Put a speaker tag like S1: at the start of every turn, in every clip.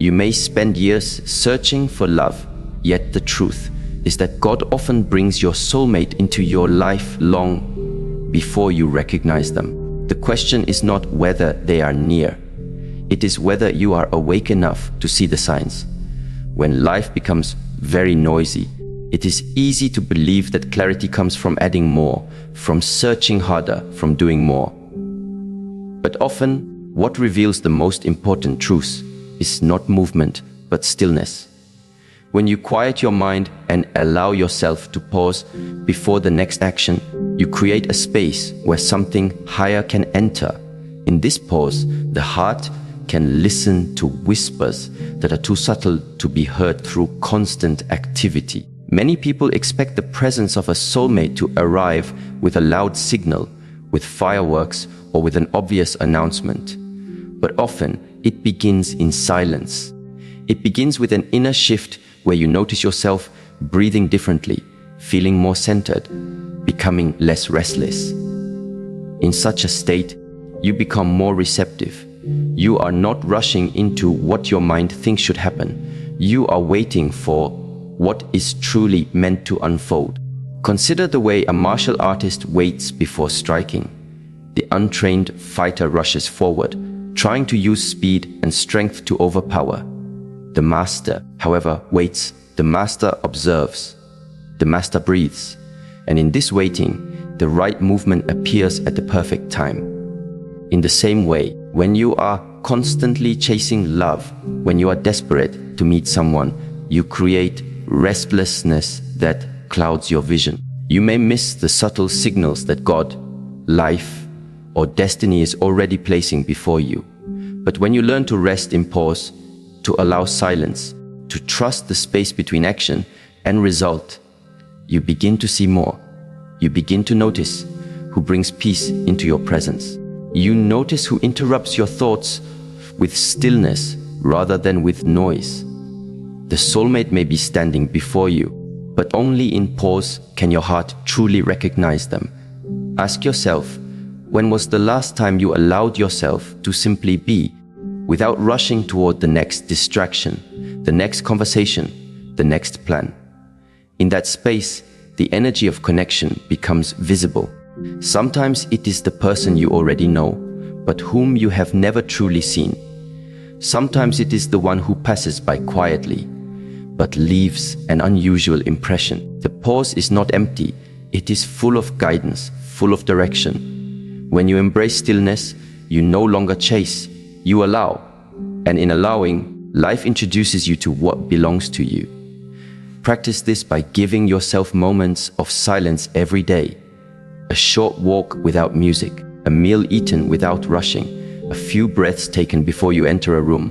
S1: You may spend years searching for love, yet the truth is that God often brings your soulmate into your life long before you recognize them. The question is not whether they are near. It is whether you are awake enough to see the signs. When life becomes very noisy, it is easy to believe that clarity comes from adding more, from searching harder, from doing more. But often, what reveals the most important truths is not movement, but stillness. When you quiet your mind and allow yourself to pause before the next action, you create a space where something higher can enter. In this pause, the heart can listen to whispers that are too subtle to be heard through constant activity. Many people expect the presence of a soulmate to arrive with a loud signal, with fireworks, or with an obvious announcement. But often, it begins in silence. It begins with an inner shift where you notice yourself breathing differently, feeling more centered, becoming less restless. In such a state, you become more receptive. You are not rushing into what your mind thinks should happen. You are waiting for what is truly meant to unfold. Consider the way a martial artist waits before striking. The untrained fighter rushes forward, trying to use speed and strength to overpower. The master, however, waits. The master observes. The master breathes. And in this waiting, the right movement appears at the perfect time. In the same way, when you are constantly chasing love, when you are desperate to meet someone, you create restlessness that clouds your vision. You may miss the subtle signals that God, life, or destiny is already placing before you. But when you learn to rest in pause, to allow silence, to trust the space between action and result, you begin to see more. You begin to notice who brings peace into your presence. You notice who interrupts your thoughts with stillness rather than with noise. The soulmate may be standing before you, but only in pause can your heart truly recognize them. Ask yourself, when was the last time you allowed yourself to simply be, without rushing toward the next distraction, the next conversation, the next plan? In that space, the energy of connection becomes visible. Sometimes it is the person you already know, but whom you have never truly seen. Sometimes it is the one who passes by quietly, but leaves an unusual impression. The pause is not empty, it is full of guidance, full of direction. When you embrace stillness, you no longer chase, you allow. And in allowing, life introduces you to what belongs to you. Practice this by giving yourself moments of silence every day. A short walk without music, a meal eaten without rushing, a few breaths taken before you enter a room.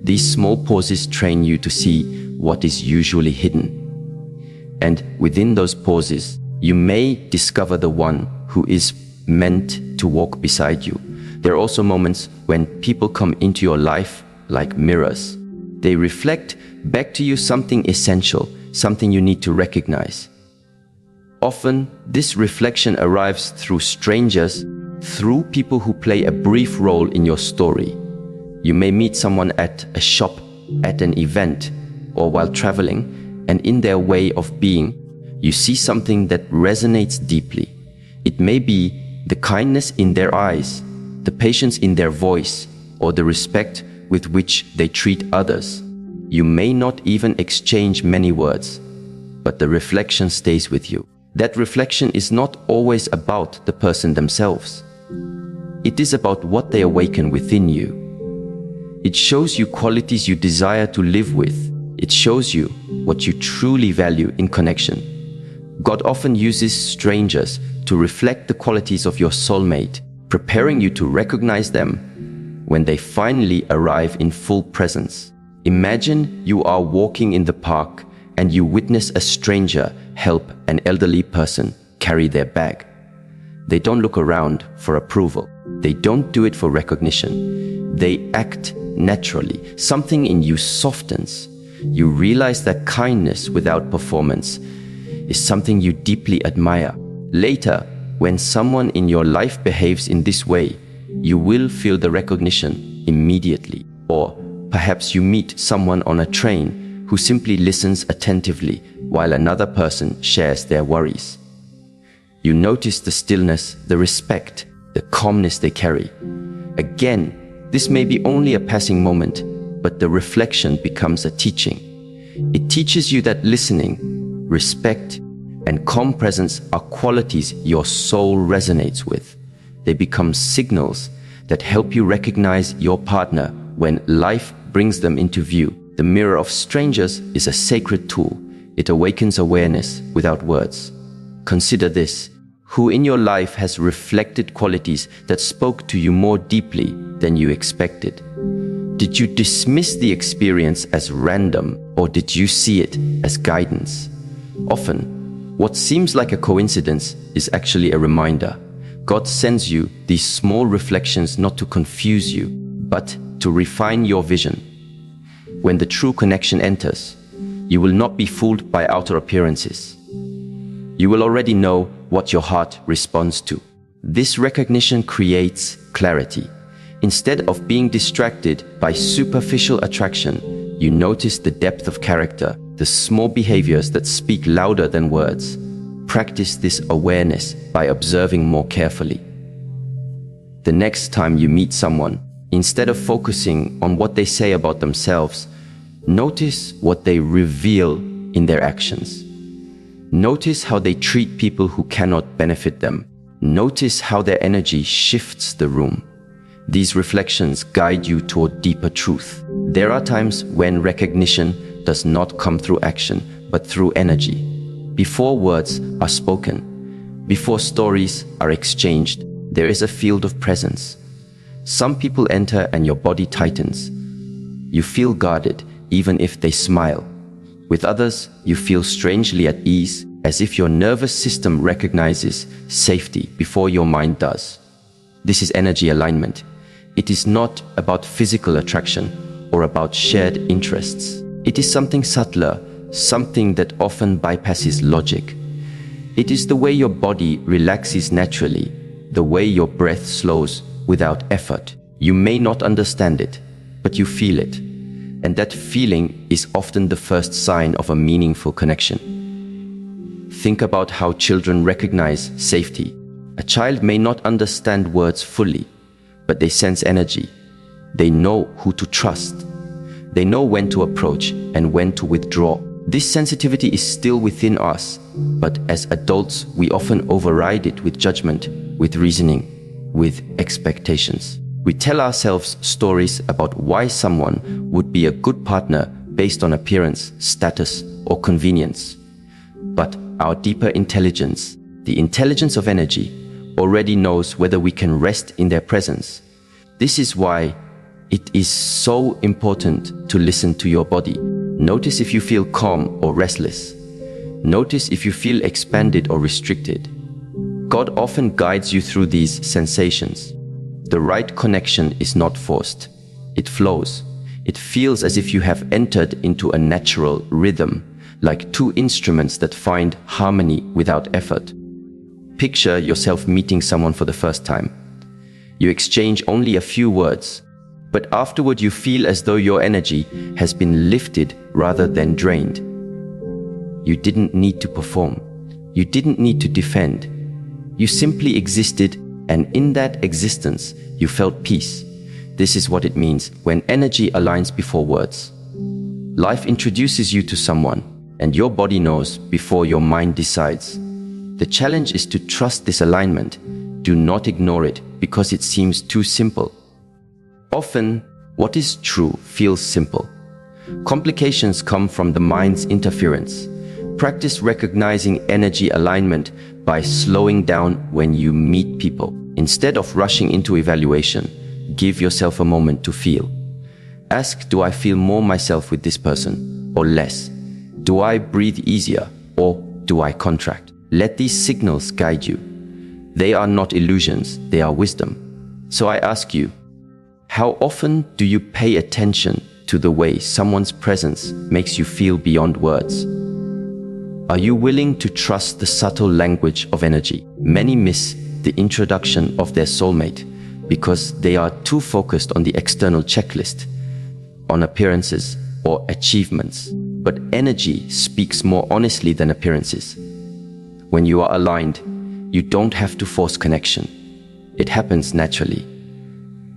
S1: These small pauses train you to see what is usually hidden. And within those pauses, you may discover the one who is meant to walk beside you. There are also moments when people come into your life like mirrors. They reflect back to you something essential, something you need to recognize. Often, this reflection arrives through strangers, through people who play a brief role in your story. You may meet someone at a shop, at an event, or while traveling, and in their way of being, you see something that resonates deeply. It may be the kindness in their eyes, the patience in their voice, or the respect with which they treat others. You may not even exchange many words, but the reflection stays with you. That reflection is not always about the person themselves. It is about what they awaken within you. It shows you qualities you desire to live with. It shows you what you truly value in connection. God often uses strangers to reflect the qualities of your soulmate, preparing you to recognize them when they finally arrive in full presence. Imagine you are walking in the park and you witness a stranger help an elderly person carry their bag. They don't look around for approval. They don't do it for recognition. They act naturally. Something in you softens. You realize that kindness without performance is something you deeply admire. Later, when someone in your life behaves in this way, you will feel the recognition immediately. Or perhaps you meet someone on a train who simply listens attentively while another person shares their worries. You notice the stillness, the respect, the calmness they carry. Again, this may be only a passing moment, but the reflection becomes a teaching. It teaches you that listening, respect, and calm presence are qualities your soul resonates with. They become signals that help you recognize your partner when life brings them into view. The mirror of strangers is a sacred tool. It awakens awareness without words. Consider this: who in your life has reflected qualities that spoke to you more deeply than you expected? Did you dismiss the experience as random, or did you see it as guidance? Often, what seems like a coincidence is actually a reminder. God sends you these small reflections not to confuse you, but to refine your vision. When the true connection enters, you will not be fooled by outer appearances. You will already know what your heart responds to. This recognition creates clarity. Instead of being distracted by superficial attraction, you notice the depth of character, the small behaviors that speak louder than words. Practice this awareness by observing more carefully. The next time you meet someone, instead of focusing on what they say about themselves, notice what they reveal in their actions. Notice how they treat people who cannot benefit them. Notice how their energy shifts the room. These reflections guide you toward deeper truth. There are times when recognition does not come through action, but through energy. Before words are spoken, before stories are exchanged, there is a field of presence. Some people enter and your body tightens. You feel guarded, even if they smile. With others, you feel strangely at ease, as if your nervous system recognizes safety before your mind does. This is energy alignment. It is not about physical attraction or about shared interests. It is something subtler, something that often bypasses logic. It is the way your body relaxes naturally, the way your breath slows without effort. You may not understand it, but you feel it. And that feeling is often the first sign of a meaningful connection. Think about how children recognize safety. A child may not understand words fully, but they sense energy. They know who to trust. They know when to approach and when to withdraw. This sensitivity is still within us, but as adults, we often override it with judgment, with reasoning, with expectations. We tell ourselves stories about why someone would be a good partner based on appearance, status, or convenience. But our deeper intelligence, the intelligence of energy, already knows whether we can rest in their presence. This is why it is so important to listen to your body. Notice if you feel calm or restless. Notice if you feel expanded or restricted. God often guides you through these sensations. The right connection is not forced. It flows. It feels as if you have entered into a natural rhythm, like two instruments that find harmony without effort. Picture yourself meeting someone for the first time. You exchange only a few words, but afterward you feel as though your energy has been lifted rather than drained. You didn't need to perform. You didn't need to defend. You simply existed, and in that existence, you felt peace. This is what it means when energy aligns before words. Life introduces you to someone, and your body knows before your mind decides. The challenge is to trust this alignment. Do not ignore it because it seems too simple. Often, what is true feels simple. Complications come from the mind's interference. Practice recognizing energy alignment by slowing down when you meet people. Instead of rushing into evaluation, give yourself a moment to feel. Ask, do I feel more myself with this person or less? Do I breathe easier or do I contract? Let these signals guide you. They are not illusions, they are wisdom. So I ask you, how often do you pay attention to the way someone's presence makes you feel beyond words? Are you willing to trust the subtle language of energy? Many miss the introduction of their soulmate because they are too focused on the external checklist. on appearances or achievements, but energy speaks more honestly than appearances. When you are aligned, you don't have to force connection. It happens naturally.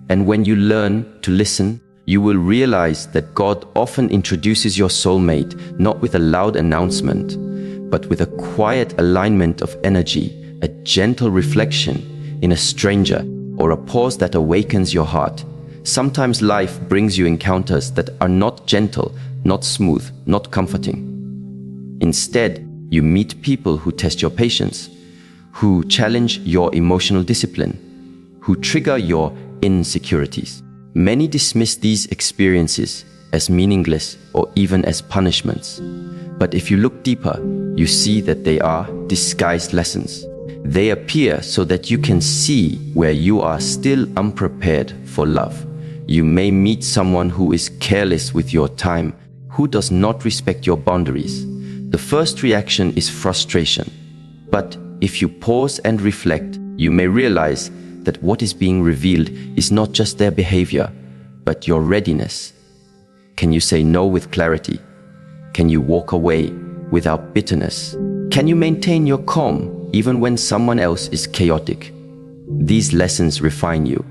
S1: And when you learn to listen, you will realize that God often introduces your soulmate not with a loud announcement, but with a quiet alignment of energy, a gentle reflection in a stranger, or a pause that awakens your heart. Sometimes life brings you encounters that are not gentle, not smooth, not comforting. Instead, you meet people who test your patience, who challenge your emotional discipline, who trigger your insecurities. Many dismiss these experiences as meaningless or even as punishments. But if you look deeper, you see that they are disguised lessons. They appear so that you can see where you are still unprepared for love. You may meet someone who is careless with your time, who does not respect your boundaries. The first reaction is frustration. But if you pause and reflect, you may realize that what is being revealed is not just their behavior, but your readiness. Can you say no with clarity? Can you walk away without bitterness? Can you maintain your calm even when someone else is chaotic? These lessons refine you.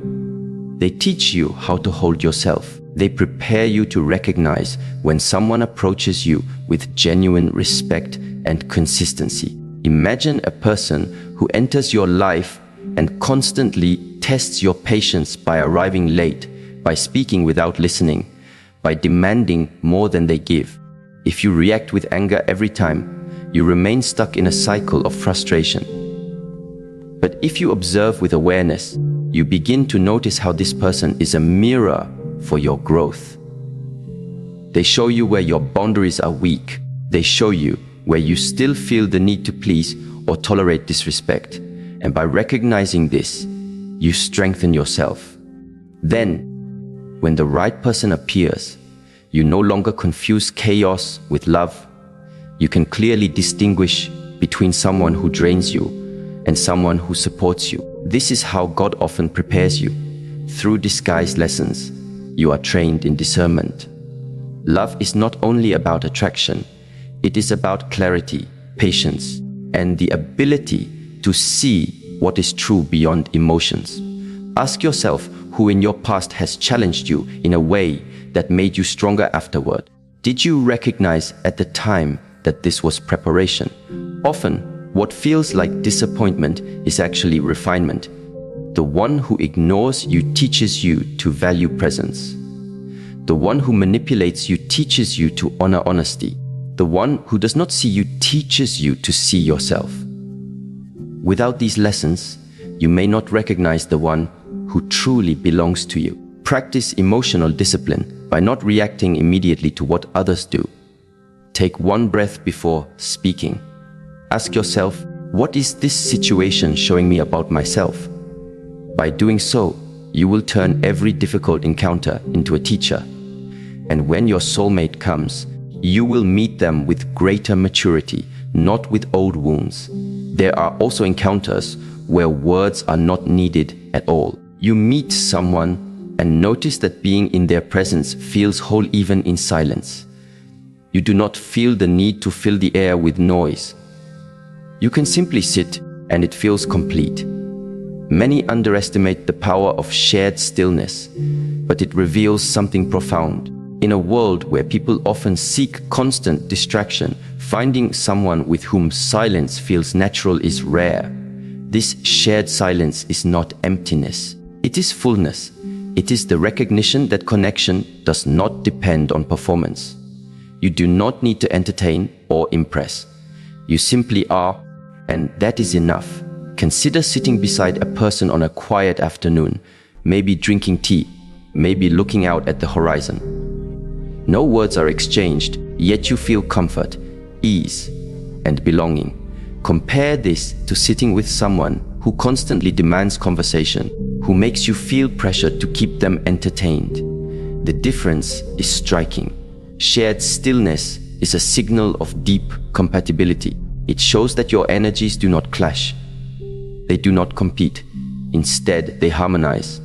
S1: They teach you how to hold yourself. They prepare you to recognize when someone approaches you with genuine respect and consistency. Imagine a person who enters your life and constantly tests your patience by arriving late, by speaking without listening, by demanding more than they give. If you react with anger every time, you remain stuck in a cycle of frustration. But if you observe with awareness, you begin to notice how this person is a mirror for your growth. They show you where your boundaries are weak. They show you where you still feel the need to please or tolerate disrespect. And by recognizing this, you strengthen yourself. Then, when the right person appears, you no longer confuse chaos with love. You can clearly distinguish between someone who drains you and someone who supports you. This is how God often prepares you. Through disguised lessons, you are trained in discernment. Love is not only about attraction, it is about clarity, patience, and the ability to see what is true beyond emotions. Ask yourself who in your past has challenged you in a way that made you stronger afterward. Did you recognize at the time that this was preparation? Often, what feels like disappointment is actually refinement. The one who ignores you teaches you to value presence. The one who manipulates you teaches you to honor honesty. The one who does not see you teaches you to see yourself. Without these lessons, you may not recognize the one who truly belongs to you. Practice emotional discipline by not reacting immediately to what others do. Take one breath before speaking. Ask yourself, what is this situation showing me about myself? By doing so, you will turn every difficult encounter into a teacher. And when your soulmate comes, you will meet them with greater maturity, not with old wounds. There are also encounters where words are not needed at all. You meet someone and notice that being in their presence feels whole even in silence. You do not feel the need to fill the air with noise. You can simply sit and it feels complete. Many underestimate the power of shared stillness, but it reveals something profound. In a world where people often seek constant distraction, finding someone with whom silence feels natural is rare. This shared silence is not emptiness. It is fullness. It is the recognition that connection does not depend on performance. You do not need to entertain or impress. You simply are, and that is enough. Consider sitting beside a person on a quiet afternoon, maybe drinking tea, maybe looking out at the horizon. No words are exchanged, yet you feel comfort, ease, and belonging. Compare this to sitting with someone who constantly demands conversation, who makes you feel pressure to keep them entertained. The difference is striking. Shared stillness is a signal of deep compatibility. It shows that your energies do not clash. They do not compete. Instead, they harmonize.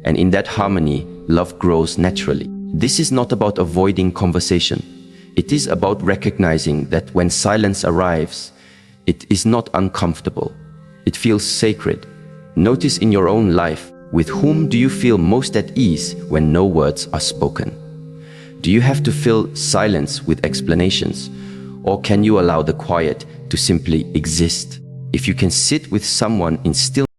S1: And in that harmony, love grows naturally. This is not about avoiding conversation. It is about recognizing that when silence arrives, it is not uncomfortable. It feels sacred. Notice in your own life, with whom do you feel most at ease when no words are spoken? Do you have to fill silence with explanations, or can you allow the quiet to simply exist? If you can sit with someone in stillness,